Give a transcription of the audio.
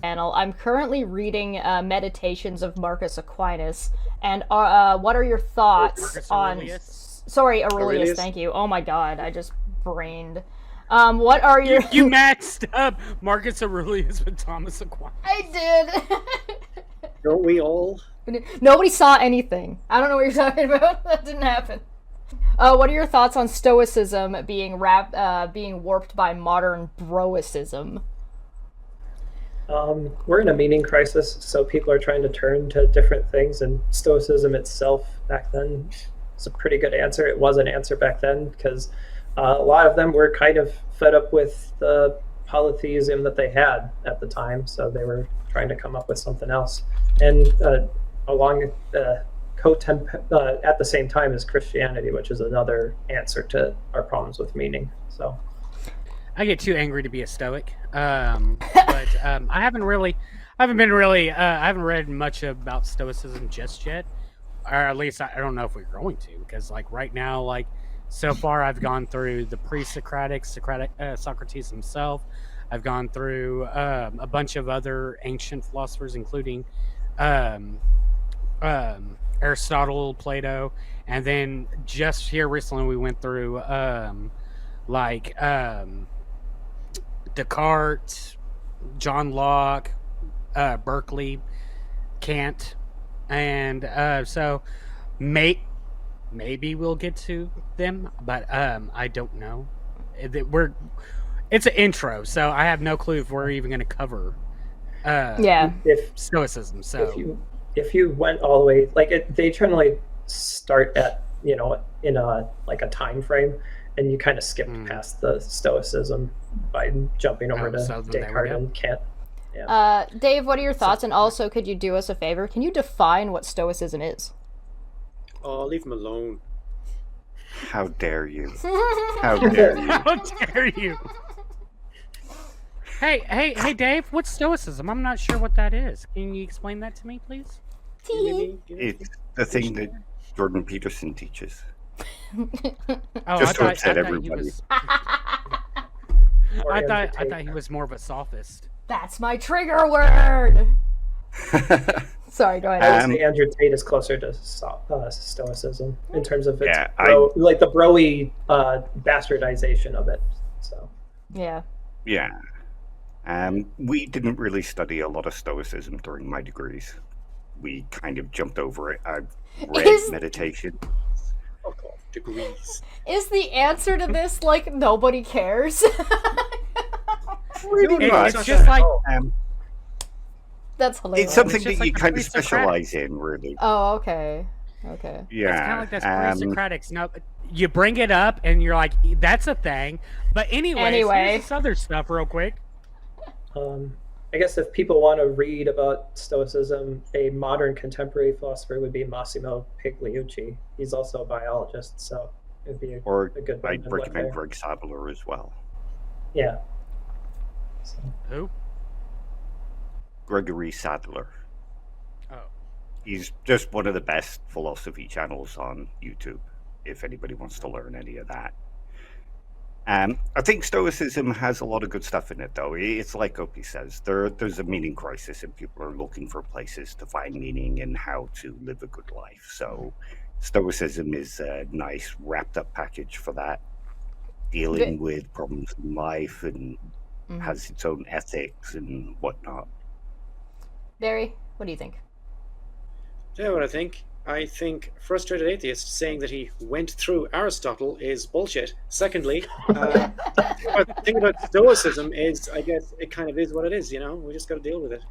channel. I'm currently reading Meditations of Marcus Aquinas. And what are your thoughts Marcus on? Aurelius. Sorry, Aurelius. Aurelius? Thank you. Oh my God, I just brained. What are your? You maxed up Marcus Aurelius with Thomas Aquinas. I did. Don't we all? Nobody saw anything. I don't know what you're talking about. That didn't happen. What are your thoughts on Stoicism being warped by modern Broicism? We're in a meaning crisis, so people are trying to turn to different things, and Stoicism itself back then was a pretty good answer. It was an answer back then because a lot of them were kind of fed up with the polytheism that they had at the time, so they were trying to come up with something else. And along at the same time as Christianity, which is another answer to our problems with meaning. So I get too angry to be a Stoic, but I haven't read much about Stoicism just yet, or at least I don't know if we're going to, because like right now, like so far, I've gone through the pre-Socratic, Socrates himself. I've gone through a bunch of other ancient philosophers, including Aristotle, Plato, and then just here recently we went through Descartes, John Locke, Berkeley, Kant, and so maybe we'll get to them, but I don't know. It's an intro, so I have no clue if we're even going to cover Yeah. if Stoicism. So if you went all the way, they generally start at in a time frame, and you kind of skipped past the Stoicism by jumping over to so then there we Descartes go. and Kant. Dave, what are your thoughts? And also, could you do us a favor? Can you define what Stoicism is? Oh, leave him alone. How dare you? How dare you? how dare you? Hey, Dave, what's Stoicism? I'm not sure what that is. Can you explain that to me, please? It's the thing that Jordan Peterson teaches. Oh, Just to I upset thought he everybody. was. Or I Andrew thought Tate. he was more of a sophist. That's my trigger word. Sorry, go I ahead. would say Andrew Tate is closer to Stoicism in terms of its Yeah, like the broy bastardization of it. So Yeah. Yeah. We didn't really study a lot of Stoicism during my degrees. We kind of jumped over it. I've read Is- meditation. Fuck off. Degrees. Is the answer to this like nobody cares? Pretty much. It's just like That's hilarious. It's something It's just that you like the kind of pre-Socratic. specialize in, really. Oh, okay. Okay. Yeah. it's kind of like that's pre-Socratics. No, you bring it up and you're like, that's a thing. But anyway, here's this other stuff real quick. I guess if people want to read about Stoicism, a modern contemporary philosopher would be Massimo Pigliucci. He's also a biologist, so it would be a good one I'd to look recommend there. Greg Sadler as well. Yeah. So, Who? Gregory Sadler. Oh. He's just one of the best philosophy channels on YouTube, if anybody wants to learn any of that. I think Stoicism has a lot of good stuff in it, though. It's like Opie says, there's a meaning crisis, and people are looking for places to find meaning and how to live a good life. So Stoicism is a nice wrapped-up package for that, dealing with problems in life, and has its own ethics and whatnot. Barry, what do you think? Tell you what I think. I think frustrated atheist saying that he went through Aristotle is bullshit. Secondly, the thing about Stoicism is, I guess, it kind of is what it is. We just got to deal with it.